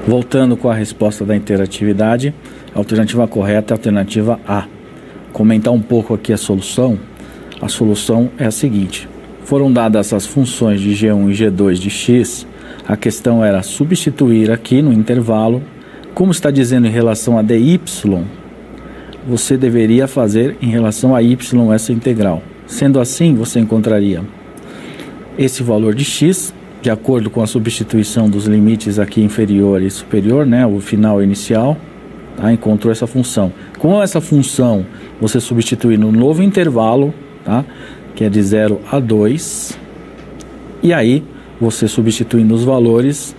Voltando com a resposta da interatividade, a alternativa correta é a alternativa A. Comentar um pouco aqui a solução. A solução é a seguinte: foram dadas as funções de G1 e G2 de x, a questão era substituir aqui no intervalo. Como está dizendo em relação a dy, você deveria fazer em relação a y essa integral. Sendo assim, você encontraria esse valor de x, de acordo com a substituição dos limites aqui inferior e superior, né, o final inicial, tá, encontrou essa função. Com essa função, você substitui no novo intervalo, tá, que é de 0 a 2, e aí você substituindo os valores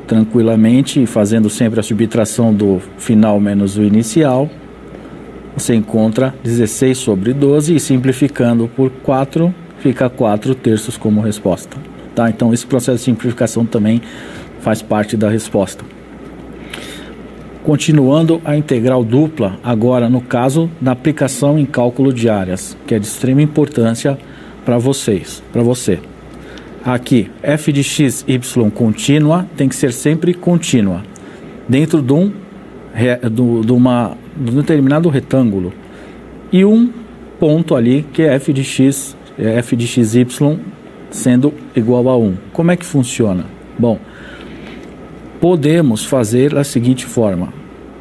tranquilamente, fazendo sempre a subtração do final menos o inicial, você encontra 16 sobre 12 e simplificando por 4, fica 4/3 como resposta. Tá? Então esse processo de simplificação também faz parte da resposta. Continuando a integral dupla, agora no caso da aplicação em cálculo de áreas, que é de extrema importância para você. Aqui, f de x, y contínua tem que ser sempre contínua, dentro de um determinado retângulo. E um ponto ali, que é f de x y, sendo igual a 1. Como é que funciona? Bom, podemos fazer da seguinte forma: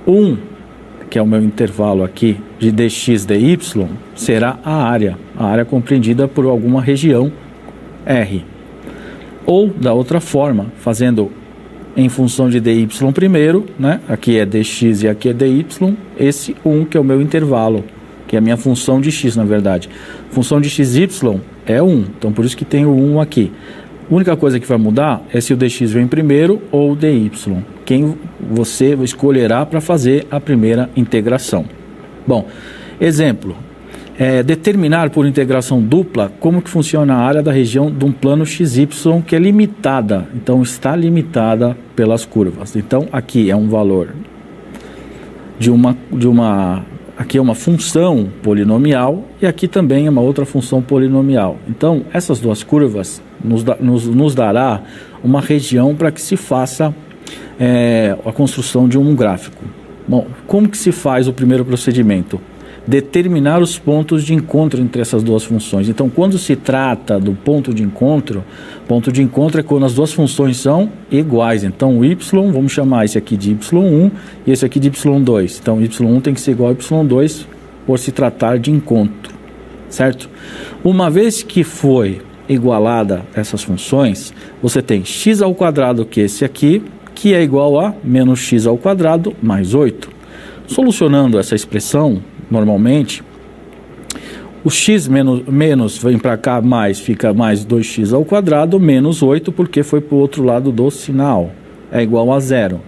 1, que é o meu intervalo aqui, de dx dy, será a área compreendida por alguma região R. Ou, da outra forma, fazendo em função de dy primeiro, né? Aqui é dx e aqui é dy, esse 1 que é o meu intervalo, que é a minha função de x, na verdade. Função de xy é 1, então por isso que tem o 1 aqui. A única coisa que vai mudar é se o dx vem primeiro ou o dy. Quem você escolherá para fazer a primeira integração. Bom, exemplo. Determinar por integração dupla como que funciona a área da região de um plano XY que é limitada. Então está limitada pelas curvas. Então aqui é um valor aqui é uma função polinomial e aqui também é uma outra função polinomial. Então essas duas curvas nos dará uma região para que se faça a construção de um gráfico. Bom, como que se faz o primeiro procedimento? Determinar os pontos de encontro entre essas duas funções. Então, quando se trata do ponto de encontro é quando as duas funções são iguais. Então, o y, vamos chamar esse aqui de y1 e esse aqui de y2. Então, y1 tem que ser igual a y2 por se tratar de encontro, certo? Uma vez que foi igualada essas funções, você tem x ao quadrado, que é esse aqui, que é igual a menos x ao quadrado mais 8. Solucionando essa expressão, normalmente, o x menos vem para cá, mais fica mais 2x ao quadrado, menos 8, porque foi para o outro lado do sinal, é igual a 0.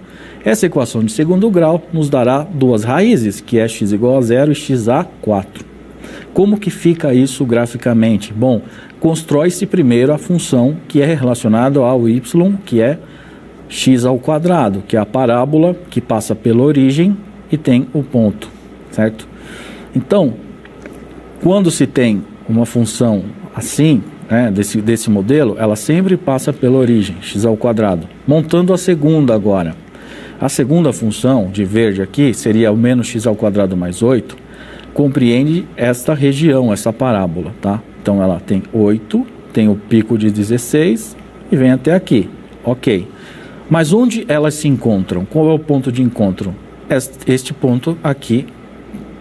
Essa equação de segundo grau nos dará duas raízes, que é x igual a 0 e x a 4. Como que fica isso graficamente? Bom, constrói-se primeiro a função que é relacionada ao y, que é x ao quadrado, que é a parábola que passa pela origem e tem o ponto, certo? Então, quando se tem uma função assim, né, desse modelo, ela sempre passa pela origem, x ao quadrado. Montando a segunda agora. A segunda função, de verde aqui, seria o menos x ao quadrado mais 8, compreende esta região, essa parábola, tá? Então, ela tem 8, tem o pico de 16 e vem até aqui, ok. Mas onde elas se encontram? Qual é o ponto de encontro? Este ponto aqui,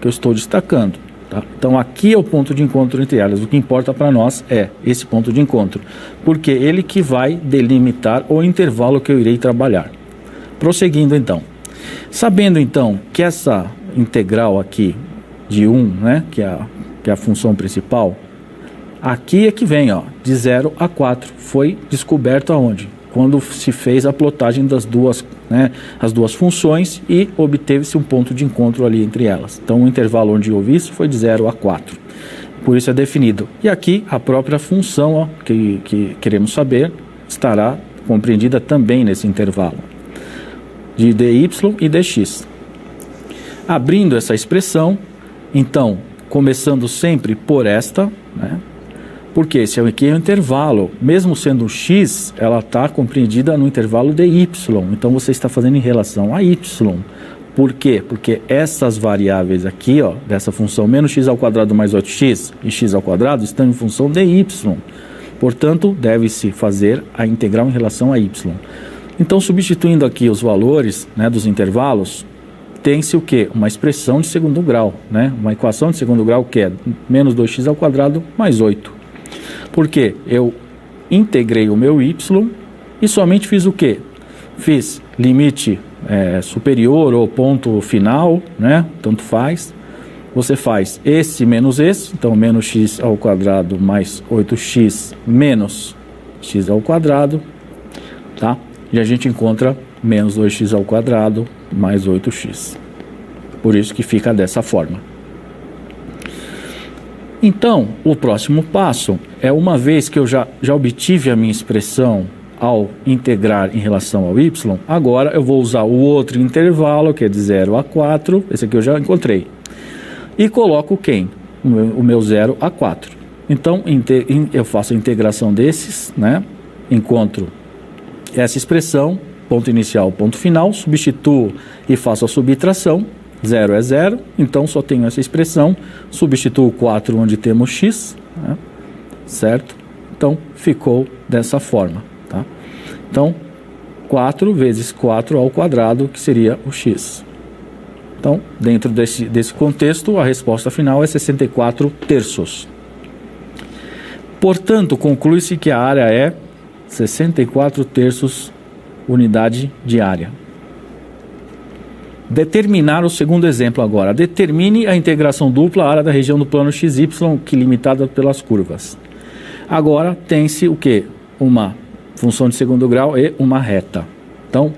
que eu estou destacando, tá? Então aqui é o ponto de encontro entre elas. O que importa para nós é esse ponto de encontro, porque ele que vai delimitar o intervalo que eu irei trabalhar. Prosseguindo então, sabendo então que essa integral aqui de 1, né, que é a função principal, aqui é que vem, ó, de 0 a 4, foi descoberto aonde? Quando se fez a plotagem das duas, né, as duas funções e obteve-se um ponto de encontro ali entre elas. Então o intervalo onde houve isso foi de 0 a 4. Por isso é definido. E aqui a própria função, ó, que queremos saber estará compreendida também nesse intervalo de dy e dx. Abrindo essa expressão, então, começando sempre por esta, né, Porque esse aqui é um intervalo, mesmo sendo x, ela está compreendida no intervalo de y, então você está fazendo em relação a y. Por quê? Porque essas variáveis aqui, ó, dessa função menos x ao quadrado mais 8x e x ao quadrado estão em função de y. Portanto, deve-se fazer a integral em relação a y. Então, substituindo aqui os valores, né, dos intervalos, tem-se o quê? Uma expressão de segundo grau, né? Uma equação de segundo grau que é menos 2x ao quadrado mais 8. Por quê? Eu integrei o meu y e somente fiz o quê? Fiz limite superior ou ponto final, né? Tanto faz. Você faz esse menos esse, então menos x ao quadrado mais 8x menos x ao quadrado, tá? E a gente encontra menos 2x ao quadrado mais 8x. Por isso que fica dessa forma. Então, o próximo passo é, uma vez que eu já obtive a minha expressão ao integrar em relação ao y, agora eu vou usar o outro intervalo, que é de 0 a 4, esse aqui eu já encontrei. E coloco quem? O meu 0 a 4. Então, eu faço a integração desses, né? Encontro essa expressão, ponto inicial, ponto final, substituo e faço a subtração. 0 é 0, então só tenho essa expressão, substituo 4 onde temos x, né? Certo? Então, ficou dessa forma, tá? Então, 4 vezes 4 ao quadrado, que seria o x. Então, dentro desse contexto, a resposta final é 64 terços. Portanto, conclui-se que a área é 64 terços unidade de área. Determinar o segundo exemplo agora. Determine a integração dupla à área da região do plano XY, que limitada pelas curvas. Agora tem-se o quê? Uma função de segundo grau e uma reta. Então,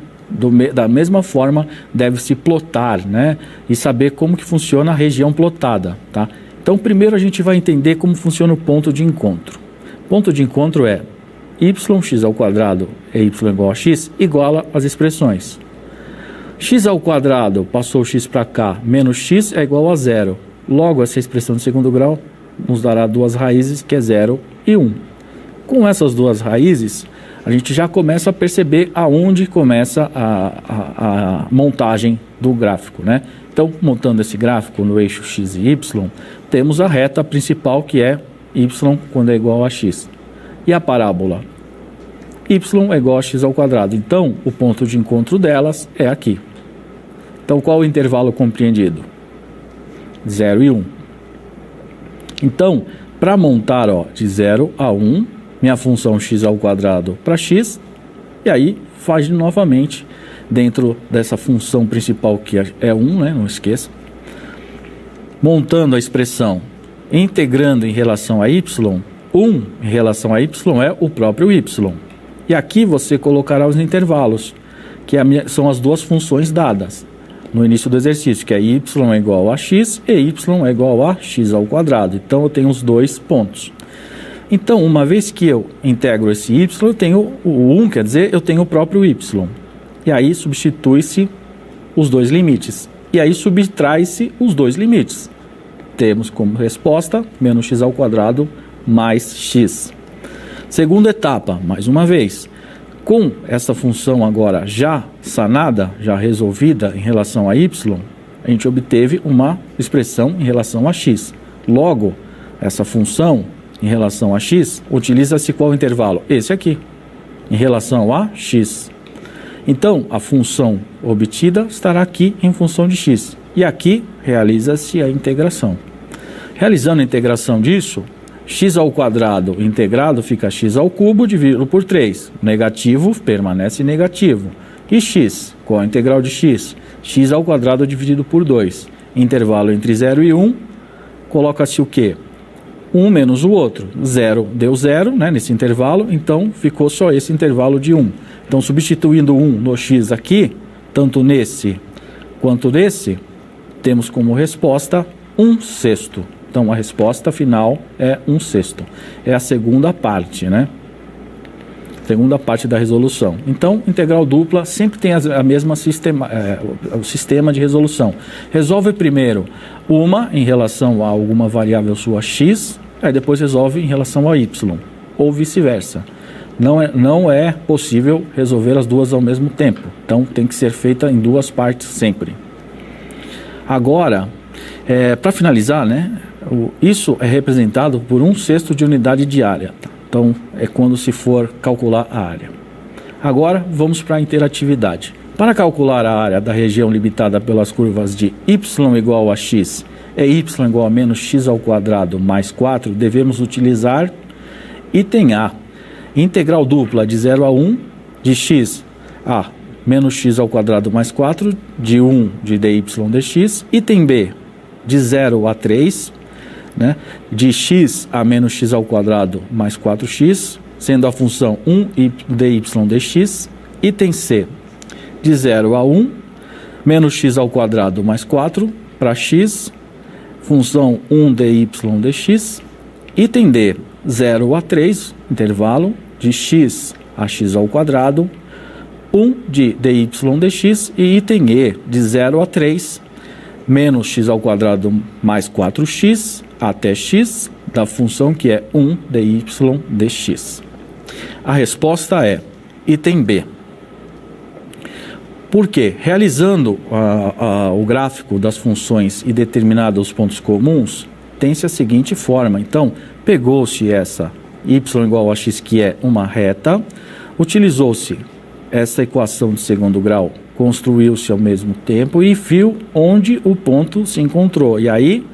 da mesma forma, deve-se plotar, né? E saber como que funciona a região plotada, tá? Então, primeiro a gente vai entender como funciona o ponto de encontro. Ponto de encontro é x ao quadrado é y igual a x, iguala as expressões. X ao quadrado, passou x para cá, menos x é igual a 0. Logo, essa expressão de segundo grau nos dará duas raízes, que é 0 e 1. Com essas duas raízes, a gente já começa a perceber aonde começa a montagem do gráfico, né? Então, montando esse gráfico no eixo x e y, temos a reta principal, que é y quando é igual a x. E a parábola y é igual a x ao quadrado. Então, o ponto de encontro delas é aqui. Então, qual o intervalo compreendido? 0 e 1. Então, para montar, ó, de 0 a 1, minha função x ao quadrado para x, e aí faz novamente dentro dessa função principal, que é 1, né? Não esqueça. Montando a expressão, integrando em relação a y, 1 em relação a y é o próprio y. E aqui você colocará os intervalos, que são as duas funções dadas no início do exercício, que é y é igual a x e y é igual a x ao quadrado. Então, eu tenho os dois pontos. Então, uma vez que eu integro esse y, eu tenho o 1, quer dizer, eu tenho o próprio y. E aí, substitui-se os dois limites. E aí, subtrai-se os dois limites. Temos como resposta menos x ao quadrado mais x. Segunda etapa, mais uma vez, com essa função agora já sanada, já resolvida em relação a y, a gente obteve uma expressão em relação a x. Logo, essa função em relação a x, utiliza-se qual intervalo? Esse aqui, em relação a x. Então, a função obtida estará aqui em função de x. E aqui realiza-se a integração. Realizando a integração disso, x ao quadrado integrado fica x ao cubo dividido por 3. Negativo permanece negativo. E x, qual a integral de x? X ao quadrado dividido por 2. Intervalo entre 0 e 1, coloca-se o quê? 1 menos o outro. 0 deu 0, né, nesse intervalo, então ficou só esse intervalo de 1. Então, substituindo 1 no x aqui, tanto nesse quanto nesse, temos como resposta 1/6. Então, a resposta final é 1/6. É a segunda parte, né? Segunda parte da resolução. Então, integral dupla sempre tem a mesma o sistema de resolução. Resolve primeiro uma em relação a alguma variável sua x, aí depois resolve em relação a y, ou vice-versa. Não é possível resolver as duas ao mesmo tempo, então tem que ser feita em duas partes sempre. Agora, para finalizar, né, isso é representado por 1/6 de unidade de área, tá? Então é quando se for calcular a área. Agora vamos para a interatividade. Para calcular a área da região limitada pelas curvas de y igual a x e y igual a menos x ao quadrado mais 4, devemos utilizar item A, integral dupla de 0 a 1 de x a menos x ao quadrado mais 4 de 1 de dy dx. Item B, de 0 a 3, né, de x a menos x ao quadrado mais 4x, sendo a função 1 dy dx. Item C, de 0 a 1, menos x ao quadrado mais 4 para x, função 1 dy dx. Item D, 0 a 3, intervalo, de x a x ao quadrado, 1 de dy dx. E item E, de 0 a 3, menos x ao quadrado mais 4x até x, da função que é 1 dy dx. A resposta é item B. Porque, realizando o gráfico das funções e determinados os pontos comuns, tem-se a seguinte forma. Então, pegou-se essa y igual a x, que é uma reta, utilizou-se essa equação de segundo grau, construiu-se ao mesmo tempo e viu onde o ponto se encontrou. E aí,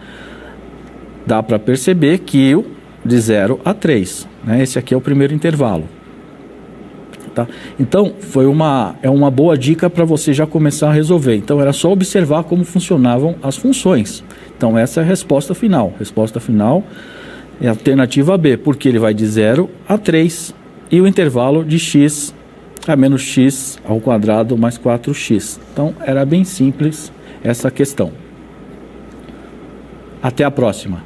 dá para perceber que de 0 a 3, né? Esse aqui é o primeiro intervalo. Tá? Então, é uma boa dica para você já começar a resolver. Então, era só observar como funcionavam as funções. Então, essa é a resposta final. Resposta final é a alternativa B, porque ele vai de 0 a 3 e o intervalo de x a menos x ao quadrado mais 4x. Então, era bem simples essa questão. Até a próxima.